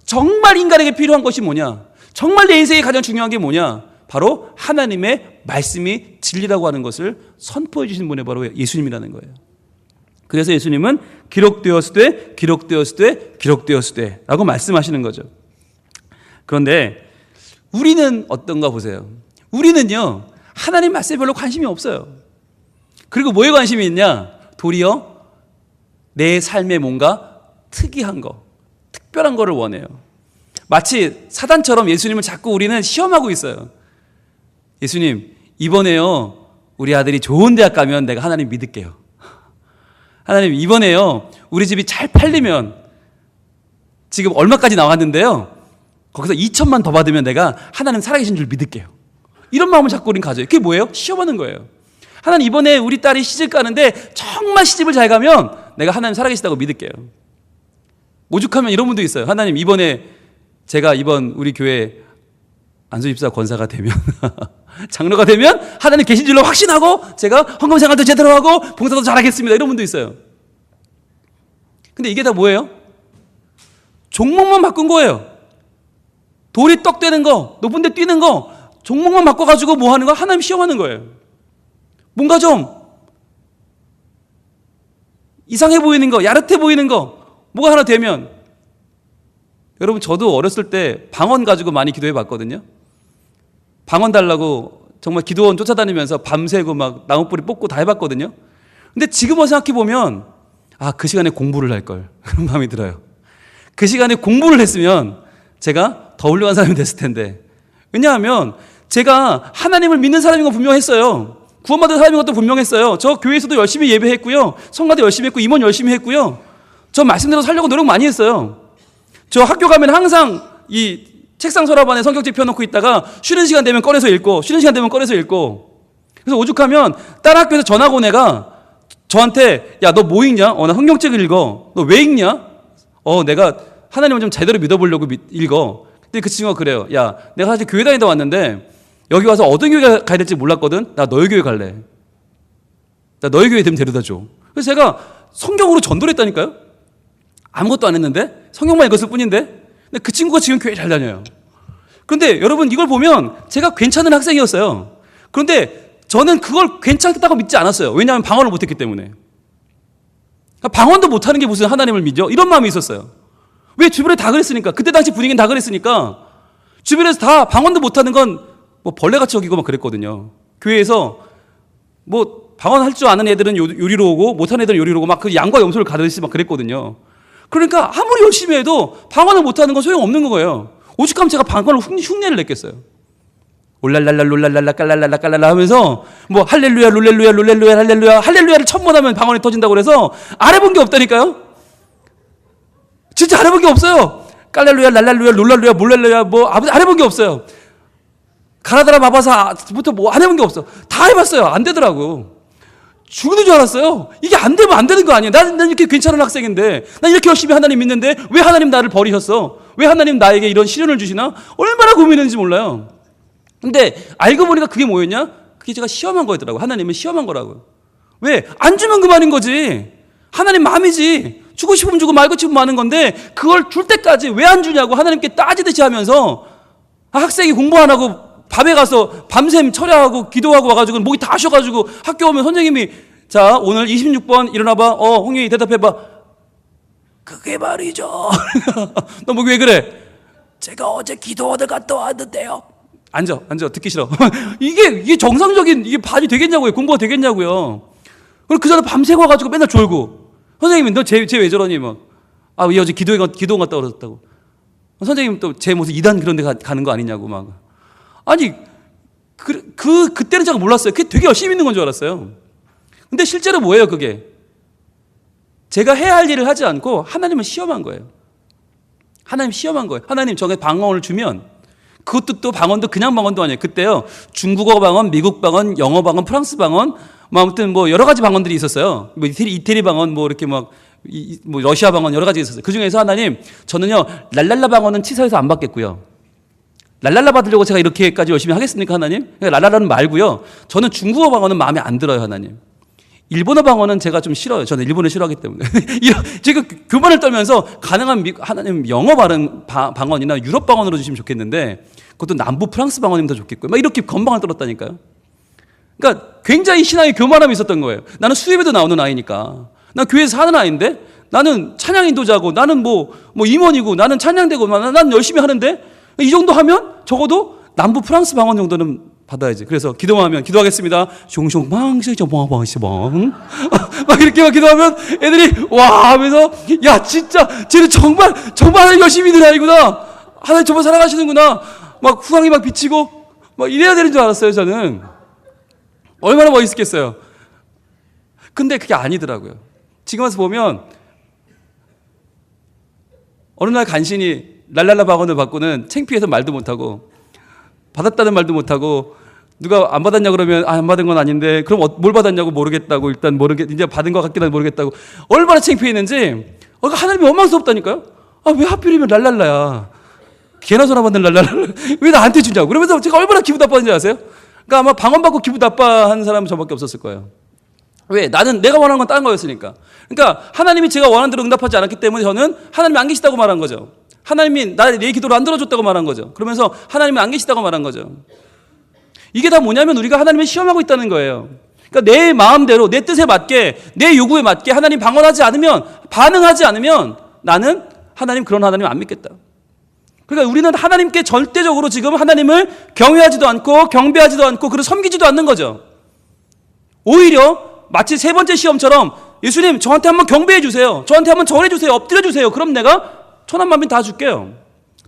정말 인간에게 필요한 것이 뭐냐? 정말 내 인생에 가장 중요한 게 뭐냐? 바로 하나님의 말씀이 진리라고 하는 것을 선포해 주신 분이 바로 예수님이라는 거예요. 그래서 예수님은 기록되었으되 기록되었으되 기록되었으되 라고 말씀하시는 거죠. 그런데 우리는 어떤가 보세요. 우리는요, 하나님 말씀에 별로 관심이 없어요. 그리고 뭐에 관심이 있냐? 도리어 내 삶에 뭔가 특이한 거, 특별한 거를 원해요. 마치 사단처럼 예수님을 자꾸 우리는 시험하고 있어요. 예수님, 이번에요, 우리 아들이 좋은 대학 가면 내가 하나님 믿을게요. 하나님, 이번에요, 우리 집이 잘 팔리면 지금 얼마까지 나왔는데요, 거기서 2천만 더 받으면 내가 하나님 살아계신 줄 믿을게요. 이런 마음을 자꾸 우린 가져요. 그게 뭐예요? 시험하는 거예요. 하나님, 이번에 우리 딸이 시집 가는데 정말 시집을 잘 가면 내가 하나님 살아계시다고 믿을게요. 오죽하면 이런 분도 있어요. 하나님, 이번에 제가 이번 우리 교회 안수집사 권사가 되면 장로가 되면 하나님 계신 줄로 확신하고 제가 헌금 생활도 제대로 하고 봉사도 잘하겠습니다. 이런 분도 있어요. 근데 이게 다 뭐예요? 종목만 바꾼 거예요. 돌이 떡 되는 거, 높은 데 뛰는 거, 종목만 바꿔가지고 뭐 하는 거? 하나님 시험하는 거예요. 뭔가 좀 이상해 보이는 거, 야릇해 보이는 거, 뭐가 하나 되면. 여러분, 저도 어렸을 때 방언 가지고 많이 기도해 봤거든요. 방언 달라고 정말 기도원 쫓아다니면서 밤새고 막 나무뿌리 뽑고 다 해봤거든요. 근데 지금 생각해 보면, 아, 그 시간에 공부를 할 걸. 그런 마음이 들어요. 그 시간에 공부를 했으면 제가 더 훌륭한 사람이 됐을 텐데. 왜냐하면 제가 하나님을 믿는 사람인 건 분명했어요. 구원받은 사람인 것도 분명했어요. 저 교회에서도 열심히 예배했고요. 성가도 열심히 했고, 임원 열심히 했고요. 저 말씀대로 살려고 노력 많이 했어요. 저 학교 가면 항상 이 책상 서랍 안에 성경책 펴놓고 있다가 쉬는 시간 되면 꺼내서 읽고, 쉬는 시간 되면 꺼내서 읽고. 그래서 오죽하면 다른 학교에서 전학 온 애가 저한테, 야, 너 뭐 읽냐? 나 성경책을 읽어. 너 왜 읽냐? 내가 하나님을 좀 제대로 믿어보려고 읽어. 근데 그 친구가 그래요. 야, 내가 사실 교회 다니다 왔는데 여기 와서 어떤 교회 가야 될지 몰랐거든. 나 너희 교회 갈래. 나 너희 교회 되면 데려다 줘. 그래서 제가 성경으로 전도를 했다니까요. 아무것도 안 했는데 성경만 읽었을 뿐인데. 근데 그 친구가 지금 교회 잘 다녀요. 그런데 여러분, 이걸 보면 제가 괜찮은 학생이었어요. 그런데 저는 그걸 괜찮다고 믿지 않았어요. 왜냐하면 방언을 못했기 때문에. 방언도 못하는 게 무슨 하나님을 믿죠? 이런 마음이 있었어요. 왜? 주변에 다 그랬으니까. 그때 당시 분위기는 다 그랬으니까. 주변에서 다 방언도 못하는 건 뭐 벌레같이 여기고 막 그랬거든요. 교회에서 뭐 방언할 줄 아는 애들은 요리로 오고 못하는 애들은 요리로 오고 막 그 양과 염소를 가르치듯이 막 그랬거든요. 그러니까 아무리 열심히 해도 방언을 못하는 건 소용없는 거예요. 오죽하면 제가 방언을 흉내를 냈겠어요. 올랄랄라 롤랄랄라 깔랄랄라 깔랄라 하면서 뭐 할렐루야 롤렐루야 롤렐루야 할렐루야 할렐루야를 1000번 하면 방언이 터진다고 그래서 안 해본 게 없다니까요. 진짜 안 해본 게 없어요. 깔렐루야 랄랄루야 롤랄루야 몰랄루야 뭐 안 해본 게 없어요. 가라다라 마바사부터 뭐 안 해본 게 없어. 다 해봤어요. 안 되더라고. 죽는 줄 알았어요. 이게 안 되면 안 되는 거 아니에요. 난 이렇게 괜찮은 학생인데, 난 이렇게 열심히 하나님 믿는데 왜 하나님 나를 버리셨어? 왜 하나님 나에게 이런 시련을 주시나? 얼마나 고민했는지 몰라요. 근데 알고 보니까 그게 뭐였냐? 그게 제가 시험한 거였더라고요. 하나님을 시험한 거라고요. 왜? 안 주면 그만인 거지. 하나님 마음이지. 주고 싶으면 주고 말고 싶으면 마는 건데 그걸 줄 때까지 왜 안 주냐고 하나님께 따지듯이 하면서, 학생이 공부 안 하고 밤에 가서 밤샘 철야하고 기도하고 와가지고 목이 다 쉬어가지고 학교 오면 선생님이, 자, 오늘 26번 일어나봐. 홍영이 대답해봐. 그게 말이죠. 너 뭐 왜 그래? 제가 어제 기도원을 갔다 왔는데요. 앉아 듣기 싫어. 이게 정상적인 이게 반이 되겠냐고요. 공부가 되겠냐고요. 그리고 그 전에 밤새 와가지고 맨날 졸고, 선생님이 너 쟤 왜 저러니 막. 아, 얘 어제 기도원 갔다 그랬다고. 선생님 또 제 무슨 이단 그런 데 가는 거 아니냐고 막. 아니, 그때는 제가 몰랐어요. 그게 되게 열심히 있는 건 줄 알았어요. 근데 실제로 뭐예요, 그게? 제가 해야 할 일을 하지 않고 하나님을 시험한 거예요. 하나님 시험한 거예요. 하나님 저게 방언을 주면 그것도 또 방언도 그냥 방언도 아니에요. 그때요, 중국어 방언, 미국 방언, 영어 방언, 프랑스 방언, 뭐 아무튼 뭐 여러 가지 방언들이 있었어요. 뭐 이태리 방언, 뭐 이렇게 뭐 러시아 방언 여러 가지 있었어요. 그 중에서 하나님, 저는요 랄랄라 방언은 치사해서 안 받겠고요. 랄랄라 받으려고 제가 이렇게까지 열심히 하겠습니까, 하나님? 랄랄라는 말고요. 저는 중국어 방언은 마음에 안 들어요, 하나님. 일본어 방언은 제가 좀 싫어요. 저는 일본어 싫어하기 때문에. 제가 교만을 떨면서 가능한 하나님 영어 방언이나 유럽 방언으로 주시면 좋겠는데, 그것도 남부 프랑스 방언이면 더 좋겠고요. 막 이렇게 건방을 떨었다니까요. 그러니까 굉장히 신앙의 교만함이 있었던 거예요. 나는 수협에도 나오는 아이니까. 난 교회에서 사는 아이인데, 나는 찬양 인도자고, 나는 뭐 임원이고, 나는 찬양되고, 난 열심히 하는데, 이 정도 하면 적어도 남부 프랑스 방언 정도는 받아야지. 그래서 기도하겠습니다. 숑숑망시저망망시망 막 이렇게 막 기도하면 애들이 와 하면서, 야 진짜 쟤는 정말 열심히 있는 아이구나. 하나님 정말 사랑하시는구나. 막 후광이 막 비치고 막 이래야 되는 줄 알았어요. 저는 얼마나 멋있겠어요. 근데 그게 아니더라고요. 지금 와서 보면 어느 날 간신히 랄랄라 방언을 받고는 창피해서 말도 못하고, 받았다는 말도 못하고, 누가 안 받았냐 그러면 안 받은 건 아닌데, 그럼 뭘 받았냐고 모르겠다고, 일단 이제 받은 것 같긴 한데 모르겠다고, 얼마나 창피했는지. 하나님이 원망스럽다니까요. 왜 하필이면 랄랄라야, 개나 소나 받는 랄랄라를 왜 나한테 주냐고. 그러면서 제가 얼마나 기분 나빠하는지 아세요? 그러니까 아마 방언 받고 기분 나빠하는 사람은 저밖에 없었을 거예요. 왜? 내가 원하는 건 다른 거였으니까. 그러니까 하나님이 제가 원하는 대로 응답하지 않았기 때문에 저는 하나님이 안 계시다고 말한 거죠. 하나님이 내 기도를 안 들어줬다고 말한 거죠. 그러면서 하나님이 안 계시다고 말한 거죠. 이게 다 뭐냐면 우리가 하나님을 시험하고 있다는 거예요. 그러니까 내 마음대로, 내 뜻에 맞게, 내 요구에 맞게 하나님 반응하지 않으면 나는 그런 하나님 안 믿겠다. 그러니까 우리는 하나님께 절대적으로 지금 하나님을 경외하지도 않고 경배하지도 않고 그를 섬기지도 않는 거죠. 오히려 마치 세 번째 시험처럼, 예수님 저한테 한번 경배해 주세요. 저한테 한번 절해 주세요. 엎드려 주세요. 그럼 내가 천한만민 다 줄게요.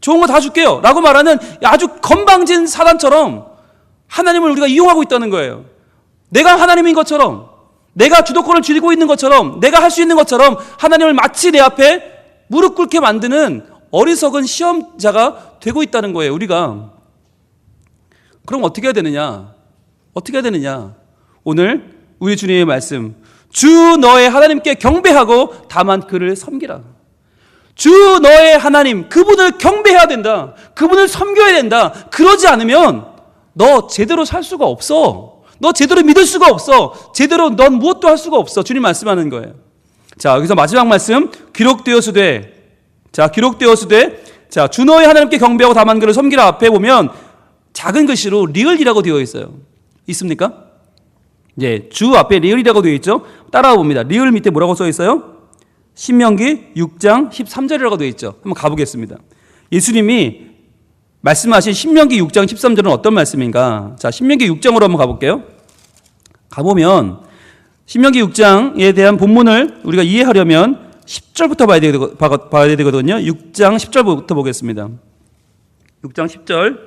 좋은 거 다 줄게요. 라고 말하는 아주 건방진 사단처럼 하나님을 우리가 이용하고 있다는 거예요. 내가 하나님인 것처럼, 내가 주도권을 쥐고 있는 것처럼, 내가 할 수 있는 것처럼 하나님을 마치 내 앞에 무릎 꿇게 만드는 어리석은 시험자가 되고 있다는 거예요, 우리가. 그럼 어떻게 해야 되느냐? 오늘 우리 주님의 말씀, 주 너의 하나님께 경배하고 다만 그를 섬기라. 주 너의 하나님, 그분을 경배해야 된다. 그분을 섬겨야 된다. 그러지 않으면 너 제대로 살 수가 없어. 너 제대로 믿을 수가 없어. 제대로 넌 무엇도 할 수가 없어. 주님 말씀하는 거예요. 자, 여기서 마지막 말씀, 기록되었으되, 주 너의 하나님께 경배하고 다만 그를 섬기라 앞에 보면 작은 글씨로 리을이라고 되어 있어요. 있습니까? 예, 주 앞에 리을이라고 되어 있죠. 따라와 봅니다. 리을 밑에 뭐라고 써 있어요? 신명기 6장 13절이라고 되어 있죠. 한번 가보겠습니다. 예수님이 말씀하신 신명기 6장 13절은 어떤 말씀인가? 자, 신명기 6장으로 한번 가볼게요. 가보면 신명기 6장에 대한 본문을 우리가 이해하려면 10절부터 봐야 되거든요. 6장 10절부터 보겠습니다. 6장 10절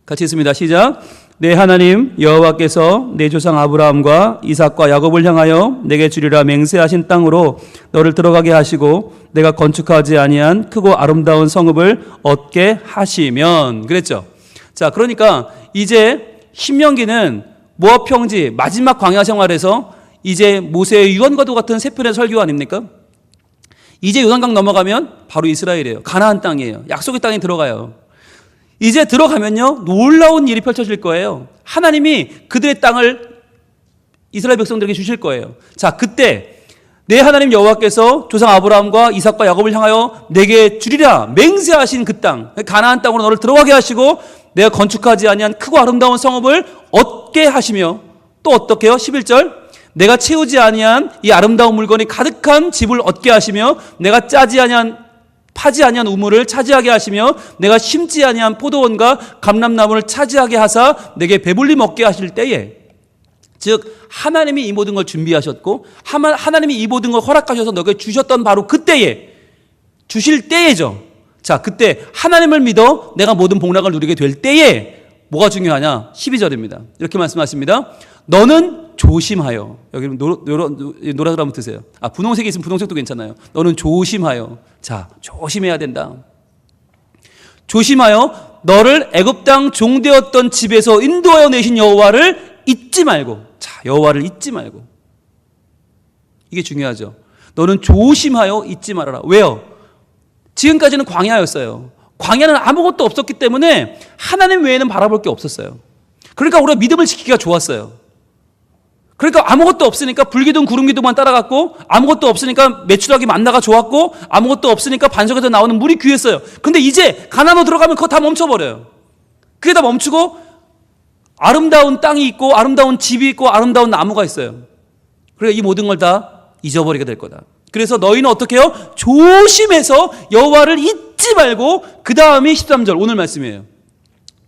같이 있습니다. 시작. 내 하나님 여호와께서 내 조상 아브라함과 이삭과 야곱을 향하여 내게 주리라 맹세하신 땅으로 너를 들어가게 하시고 내가 건축하지 아니한 크고 아름다운 성읍을 얻게 하시면, 그랬죠. 자, 그러니까 이제 신명기는 모압 평지 마지막 광야 생활에서 이제 모세의 유언과도 같은 세 편의 설교 아닙니까? 이제 요단강 넘어가면 바로 이스라엘이에요. 가나안 땅이에요. 약속의 땅에 들어가요. 이제 들어가면요, 놀라운 일이 펼쳐질 거예요. 하나님이 그들의 땅을 이스라엘 백성들에게 주실 거예요. 자, 그때 내 하나님 여호와께서 조상 아브라함과 이삭과 야곱을 향하여 내게 주리라 맹세하신 그 땅, 가나안 땅으로 너를 들어가게 하시고 내가 건축하지 아니한 크고 아름다운 성읍을 얻게 하시며, 또 어떻게 해요? 11절, 내가 채우지 아니한 이 아름다운 물건이 가득한 집을 얻게 하시며 내가 파지 아니한 우물을 차지하게 하시며 내가 심지 아니한 포도원과 감람나무를 차지하게 하사 내게 배불리 먹게 하실 때에, 즉 하나님이 이 모든 걸 준비하셨고 하나님이 이 모든 걸 허락하셔서 너에게 주셨던 바로 그때에 주실 때에죠. 자, 그때 하나님을 믿어 내가 모든 복락을 누리게 될 때에 뭐가 중요하냐? 12절입니다. 이렇게 말씀하십니다. 너는 조심하여. 여기 노란색 한번 드세요. 분홍색이 있으면 분홍색도 괜찮아요. 너는 조심하여. 자, 조심해야 된다. 조심하여 너를 애굽 땅 종되었던 집에서 인도하여 내신 여호와를 잊지 말고. 자, 여호와를 잊지 말고. 이게 중요하죠. 너는 조심하여 잊지 말아라. 왜요? 지금까지는 광야였어요. 광야는 아무것도 없었기 때문에 하나님 외에는 바라볼 게 없었어요. 그러니까 우리가 믿음을 지키기가 좋았어요. 그러니까 아무것도 없으니까 불기둥 구름기둥만 따라갔고, 아무것도 없으니까 메추라기 만나가 좋았고, 아무것도 없으니까 반석에서 나오는 물이 귀했어요. 근데 이제 가나안으로 들어가면 그거 다 멈춰버려요. 그게 다 멈추고 아름다운 땅이 있고 아름다운 집이 있고 아름다운 나무가 있어요. 그래, 이 모든 걸 다 잊어버리게 될 거다. 그래서 너희는 어떻게 해요? 조심해서 여호와를 잊지 말고, 그 다음이 13절 오늘 말씀이에요.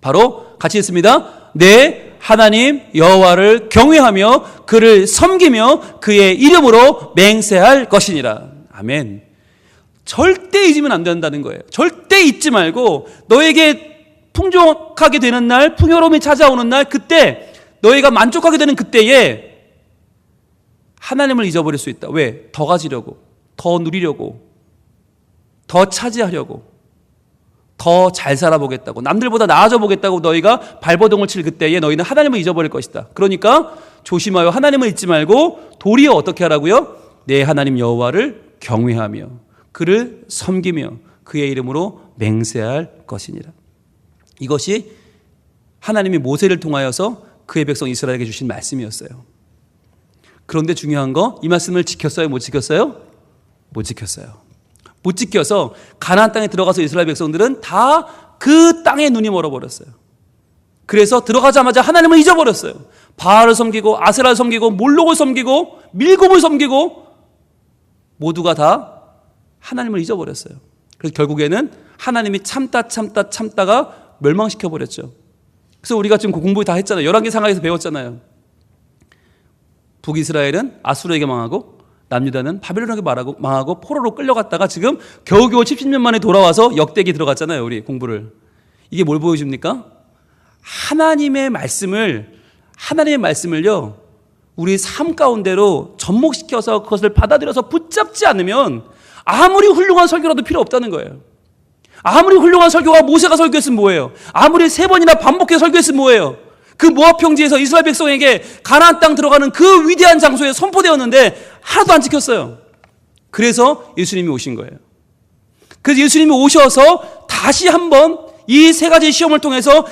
바로 같이 읽습니다. 내 하나님 여호와를 경외하며 그를 섬기며 그의 이름으로 맹세할 것이니라. 아멘. 절대 잊으면 안 된다는 거예요. 절대 잊지 말고 너에게 풍족하게 되는 날, 풍요로움이 찾아오는 날, 그때 너희가 만족하게 되는 그때에 하나님을 잊어버릴 수 있다. 왜? 더 가지려고, 더 누리려고, 더 차지하려고, 더 잘 살아보겠다고, 남들보다 나아져 보겠다고 너희가 발버둥을 칠 그때에 너희는 하나님을 잊어버릴 것이다. 그러니까 조심하여 하나님을 잊지 말고 도리어 어떻게 하라고요? 내 하나님 여호와를 경외하며 그를 섬기며 그의 이름으로 맹세할 것이니라. 이것이 하나님이 모세를 통하여서 그의 백성 이스라엘에게 주신 말씀이었어요. 그런데 중요한 거, 이 말씀을 지켰어요? 못 지켰어요? 못 지켰어요. 못 지켜서 가나안 땅에 들어가서 이스라엘 백성들은 다 그 땅에 눈이 멀어버렸어요. 그래서 들어가자마자 하나님을 잊어버렸어요. 바알을 섬기고 아세라를 섬기고 몰록을 섬기고 밀곰을 섬기고 모두가 다 하나님을 잊어버렸어요. 그래서 결국에는 하나님이 참다가 멸망시켜버렸죠. 그래서 우리가 지금 공부 다 했잖아요. 11개 상하에서 배웠잖아요. 북이스라엘은 아수르에게 망하고 남유다는 바벨론에게 망하고 포로로 끌려갔다가 지금 겨우겨우 70년 만에 돌아와서 역대기 들어갔잖아요. 우리 공부를. 이게 뭘 보여줍니까? 하나님의 말씀을요, 우리 삶 가운데로 접목시켜서 그것을 받아들여서 붙잡지 않으면 아무리 훌륭한 설교라도 필요 없다는 거예요. 아무리 훌륭한 설교가 모세가 설교했으면 뭐예요? 아무리 3번이나 반복해서 설교했으면 뭐예요? 그 모압 평지에서 이스라엘 백성에게 가나안 땅 들어가는 그 위대한 장소에 선포되었는데 하나도 안 지켰어요. 그래서 예수님이 오신 거예요. 그래서 예수님이 오셔서 다시 한번 이 3가지 시험을 통해서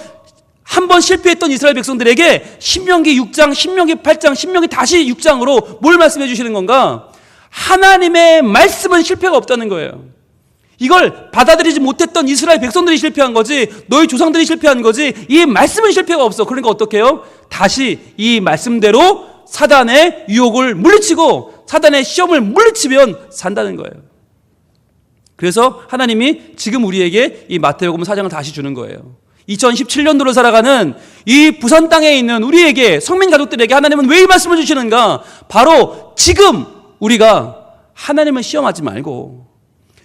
한번 실패했던 이스라엘 백성들에게 신명기 6장, 신명기 8장, 신명기 다시 6장으로 뭘 말씀해 주시는 건가? 하나님의 말씀은 실패가 없다는 거예요. 이걸 받아들이지 못했던 이스라엘 백성들이 실패한 거지, 너희 조상들이 실패한 거지, 이 말씀은 실패가 없어. 그러니까 어떻게 해요? 다시 이 말씀대로 사단의 유혹을 물리치고 사단의 시험을 물리치면 산다는 거예요. 그래서 하나님이 지금 우리에게 이 마태복음 4장을 다시 주는 거예요. 2017년도를 살아가는 이 부산 땅에 있는 우리에게, 성민 가족들에게 하나님은 왜 이 말씀을 주시는가? 바로 지금 우리가 하나님을 시험하지 말고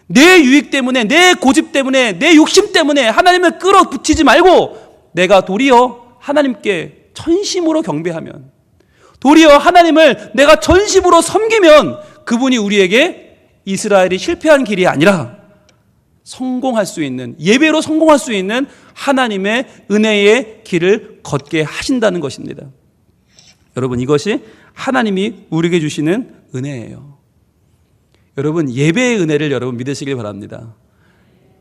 내 유익 때문에, 내 고집 때문에, 내 욕심 때문에 하나님을 끌어붙이지 말고 내가 도리어 하나님께 전심으로 경배하면, 도리어 하나님을 내가 전심으로 섬기면 그분이 우리에게 이스라엘이 실패한 길이 아니라 성공할 수 있는, 예배로 성공할 수 있는 하나님의 은혜의 길을 걷게 하신다는 것입니다. 여러분, 이것이 하나님이 우리에게 주시는 은혜예요. 여러분, 예배의 은혜를 여러분 믿으시길 바랍니다.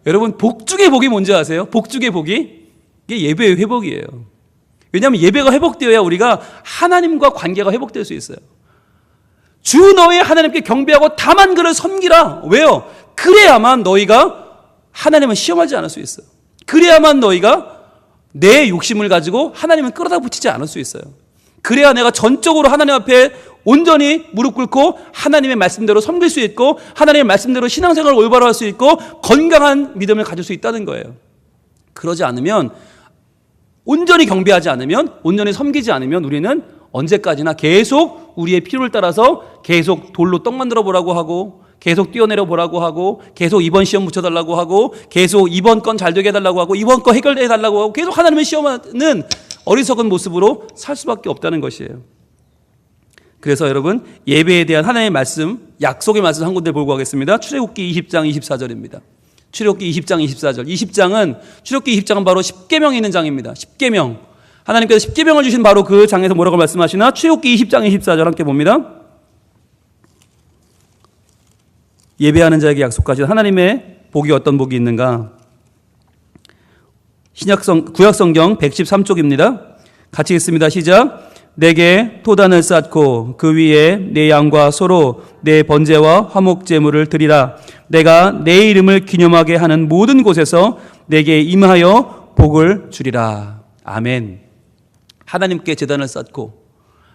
여러분, 복 중의 복이 뭔지 아세요? 복 중의 복이? 이게 예배의 회복이에요. 왜냐하면 예배가 회복되어야 우리가 하나님과 관계가 회복될 수 있어요. 주 너의 하나님께 경배하고 다만 그를 섬기라. 왜요? 그래야만 너희가 하나님을 시험하지 않을 수 있어요. 그래야만 너희가 내 욕심을 가지고 하나님을 끌어다 붙이지 않을 수 있어요. 그래야 내가 전적으로 하나님 앞에 온전히 무릎 꿇고 하나님의 말씀대로 섬길 수 있고 하나님의 말씀대로 신앙생활을 올바로 할 수 있고 건강한 믿음을 가질 수 있다는 거예요. 그러지 않으면, 온전히 경배하지 않으면, 온전히 섬기지 않으면 우리는 언제까지나 계속 우리의 필요를 따라서 계속 돌로 떡 만들어 보라고 하고 계속 뛰어내려 보라고 하고, 계속 이번 시험 붙여달라고 하고, 계속 이번 건 잘 되게 해달라고 하고, 이번 거 해결해달라고 하고, 계속 하나님을 시험하는 어리석은 모습으로 살 수밖에 없다는 것이에요. 그래서 여러분, 예배에 대한 하나님의 말씀, 약속의 말씀 한 군데 보고 가겠습니다. 출애굽기 20장 24절입니다. 출애굽기 20장 24절. 20장은, 출애굽기 20장은 바로 십계명이 있는 장입니다. 십계명. 하나님께서 십계명을 주신 바로 그 장에서 뭐라고 말씀하시나? 출애굽기 20장 24절 함께 봅니다. 예배하는 자에게 약속하신 하나님의 복이 어떤 복이 있는가? 구약성경 113쪽입니다. 같이 읽습니다. 시작. 내게 토단을 쌓고 그 위에 내 양과 소로 내 번제와 화목 제물을 드리라. 내가 내 이름을 기념하게 하는 모든 곳에서 내게 임하여 복을 주리라. 아멘. 하나님께 제단을 쌓고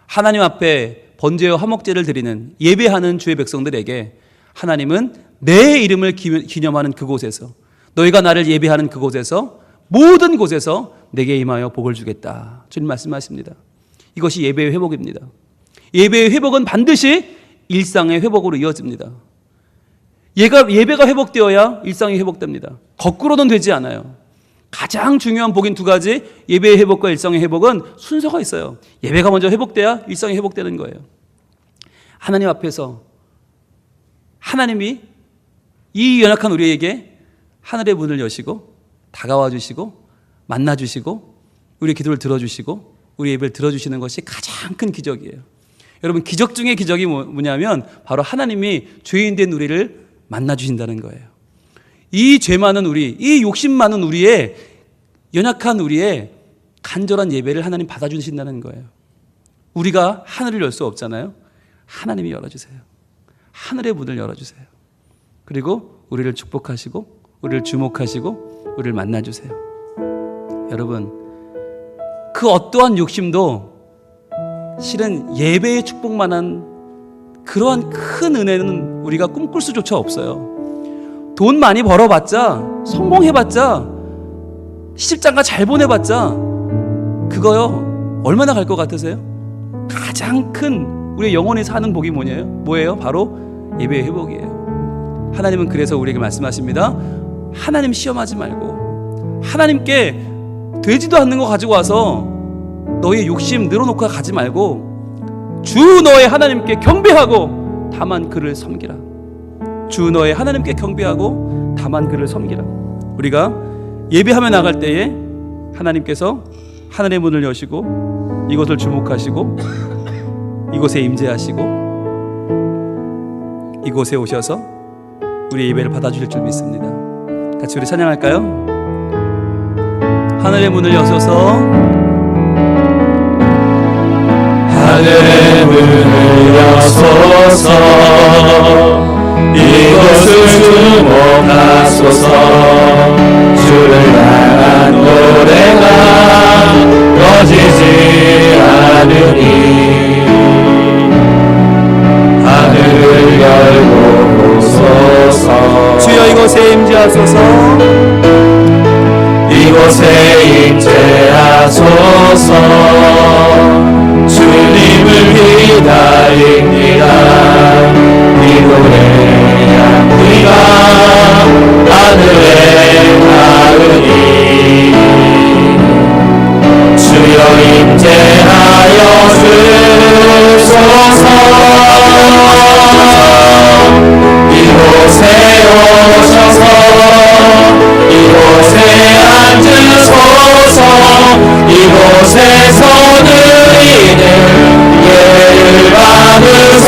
하나님 앞에 번제와 화목제를 드리는 예배하는 주의 백성들에게 하나님은 내 이름을 기념하는 그곳에서, 너희가 나를 예배하는 그곳에서, 모든 곳에서 내게 임하여 복을 주겠다. 주님 말씀하십니다. 이것이 예배의 회복입니다. 예배의 회복은 반드시 일상의 회복으로 이어집니다. 예배가 회복되어야 일상이 회복됩니다. 거꾸로는 되지 않아요. 가장 중요한 복인 두 가지, 예배의 회복과 일상의 회복은 순서가 있어요. 예배가 먼저 회복돼야 일상이 회복되는 거예요. 하나님 앞에서 하나님이 이 연약한 우리에게 하늘의 문을 여시고 다가와 주시고 만나 주시고 우리의 기도를 들어주시고 우리 예배를 들어주시는 것이 가장 큰 기적이에요. 여러분, 기적 중에 기적이 뭐냐면 바로 하나님이 죄인 된 우리를 만나 주신다는 거예요. 이 죄 많은 우리, 이 욕심 많은 우리의, 연약한 우리의 간절한 예배를 하나님 받아주신다는 거예요. 우리가 하늘을 열 수 없잖아요. 하나님이 열어주세요. 하늘의 문을 열어주세요. 그리고 우리를 축복하시고 우리를 주목하시고 우리를 만나주세요. 여러분, 그 어떠한 욕심도 실은 예배의 축복만한 그러한 큰 은혜는 우리가 꿈꿀 수조차 없어요. 돈 많이 벌어봤자, 성공해봤자, 시집장가 잘 보내봤자 그거요 얼마나 갈 것 같으세요? 가장 큰 우리의 영혼이 사는 복이 뭐예요? 바로 예배의 회복이에요. 하나님은 그래서 우리에게 말씀하십니다. 하나님 시험하지 말고, 하나님께 되지도 않는 거 가지고 와서 너의 욕심 늘어놓고 가지 말고 주 너의 하나님께 경배하고 다만 그를 섬기라. 주 너의 하나님께 경배하고 다만 그를 섬기라. 우리가 예배하며 나갈 때에 하나님께서 하늘의 문을 여시고 이곳을 주목하시고 이곳에 임재하시고 이곳에 오셔서 우리의 예배를 받아주실 줄 믿습니다. 같이 우리 찬양할까요? 하늘의 문을 여셔서, 하늘의 문을 여소서, 이곳을 주목하소서. 주를 향한 노래가 꺼지지 않으니 하늘을 열고 오소서. 주여 이곳에 임재하소서. 이곳에 임재하소서. 주님을 기다립니다. 이 노래야 우리가 하늘에 닿으니 주여 임재하여 주소서. 이곳에 오셔서 이곳에 앉으소서. 이곳에서 드리는 예를 받으소서.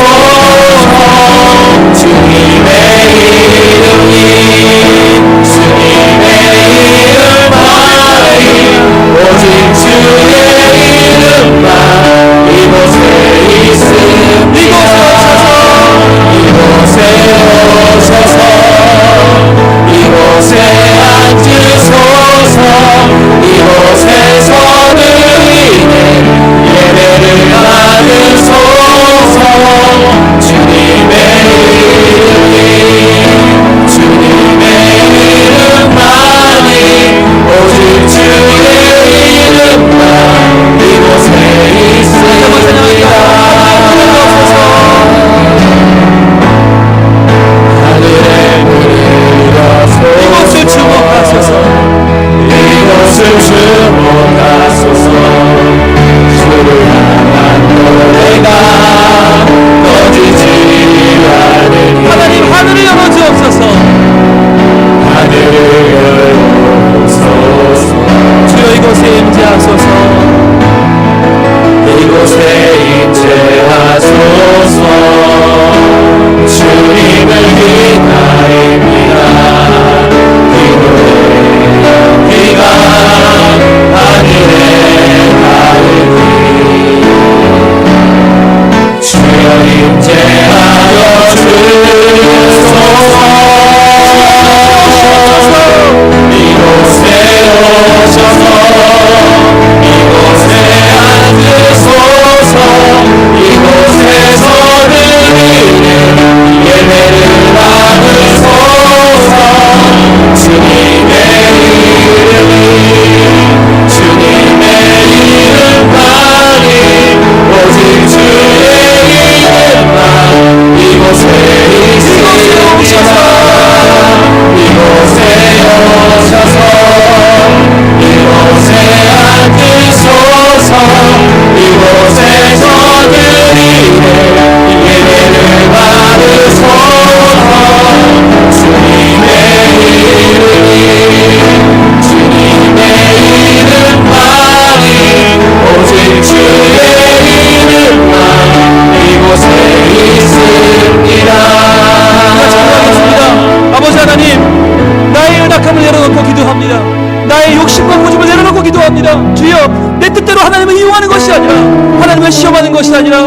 아니라 하나님을 시험하는 것이 아니라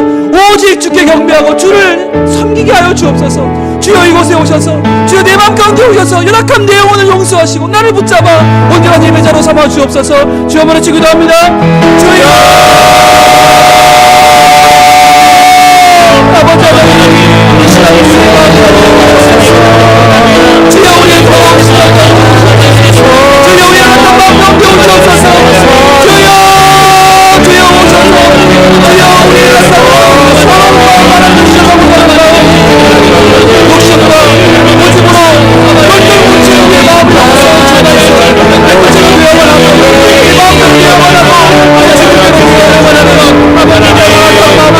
오직 주께 경배하고 주를 섬기게 하여 주옵소서. 주여 이곳에 오셔서 주여 내 맘 가운데 오셔서 연약한 내 영혼을 용서하시고 나를 붙잡아 온전한 예배자로 삼아 주옵소서. 주여 번호치 기도합니다. 주여 아버지 주여 우리의 도와주시옵소서. 주여 우리의 연약한 마음 가운데 오시옵소서. 주여 오셔서 주여 우리의 서러움과 하나님 주셔서 구원하라. 욕심과 고집으로 열정 붙이는 내 마음을 전하시고 내 고집을 되어버라고 내 마음을 되어버라고 예수님께로 되어버라고 아버지 내 마음을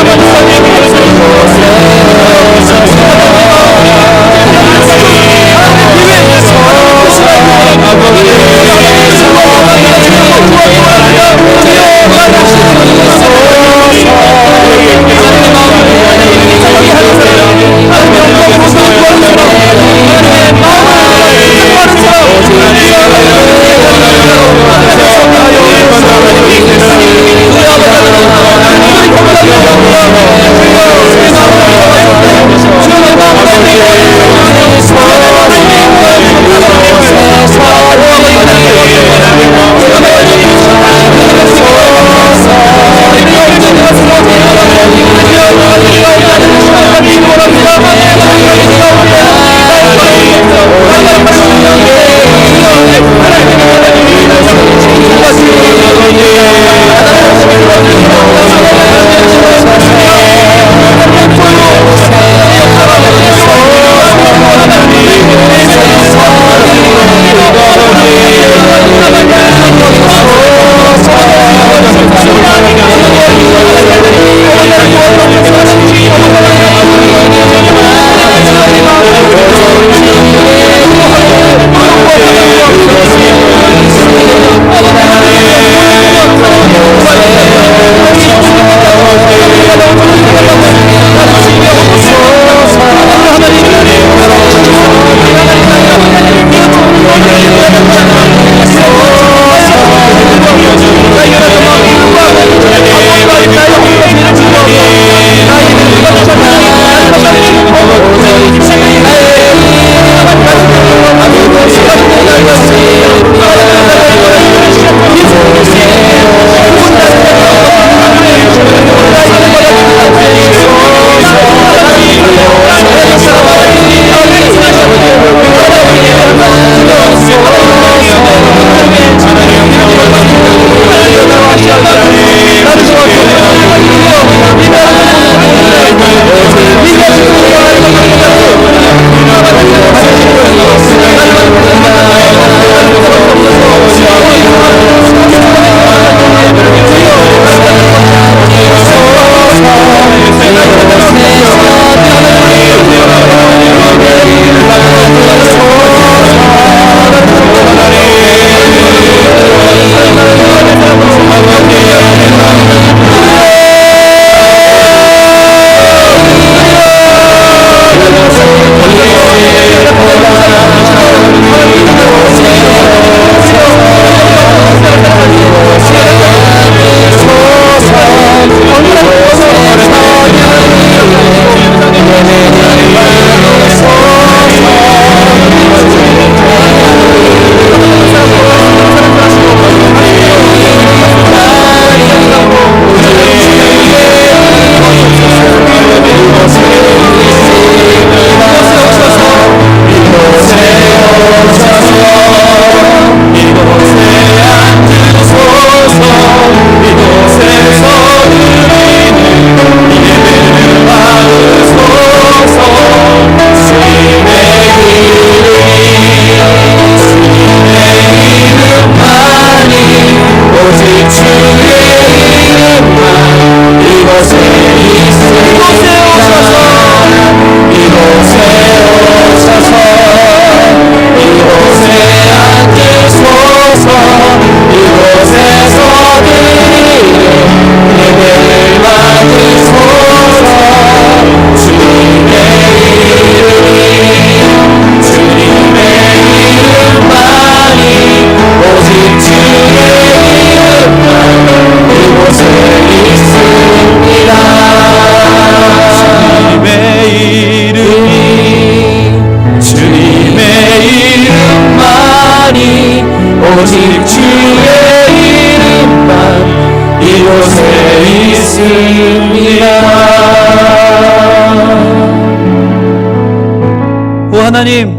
오 하나님,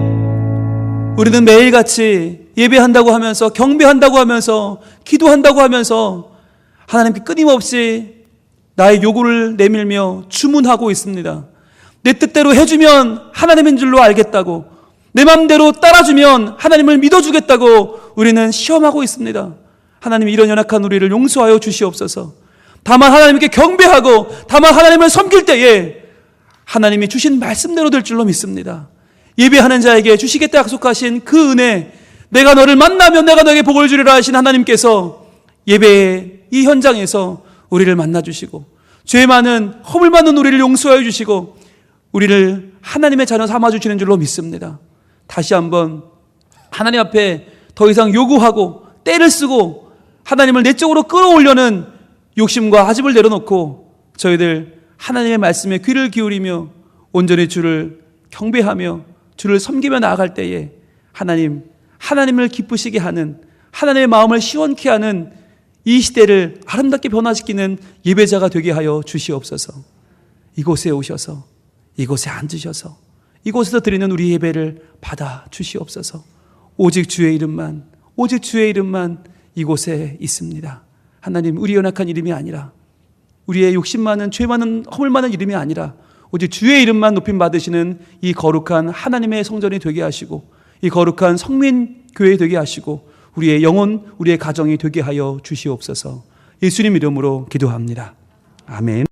우리는 매일같이 예배한다고 하면서, 경배한다고 하면서, 기도한다고 하면서 하나님께 끊임없이 나의 요구를 내밀며 주문하고 있습니다. 내 뜻대로 해주면 하나님인 줄로 알겠다고, 내 마음대로 따라주면 하나님을 믿어주겠다고 우리는 시험하고 있습니다. 하나님, 이런 연약한 우리를 용서하여 주시옵소서. 다만 하나님께 경배하고 다만 하나님을 섬길 때에 하나님이 주신 말씀대로 될 줄로 믿습니다. 예배하는 자에게 주시겠다 약속하신 그 은혜, 내가 너를 만나면 내가 너에게 복을 주리라 하신 하나님께서 예배의 이 현장에서 우리를 만나주시고 죄 많은 허물 많은 우리를 용서하여 주시고 우리를 하나님의 자녀 삼아주시는 줄로 믿습니다. 다시 한번 하나님 앞에 더 이상 요구하고 때를 쓰고 하나님을 내적으로 끌어올려는 욕심과 아집을 내려놓고 저희들 하나님의 말씀에 귀를 기울이며 온전히 주를 경배하며 주를 섬기며 나아갈 때에 하나님을 기쁘시게 하는, 하나님의 마음을 시원케 하는 이 시대를 아름답게 변화시키는 예배자가 되게 하여 주시옵소서. 이곳에 오셔서 이곳에 앉으셔서 이곳에서 드리는 우리 예배를 받아 주시옵소서. 오직 주의 이름만 이곳에 있습니다. 하나님, 우리 연약한 이름이 아니라, 우리의 욕심 많은 죄 많은 허물 많은 이름이 아니라 오직 주의 이름만 높임 받으시는 이 거룩한 하나님의 성전이 되게 하시고 이 거룩한 성민 교회 되게 하시고 우리의 영혼, 우리의 가정이 되게 하여 주시옵소서. 예수님 이름으로 기도합니다. 아멘.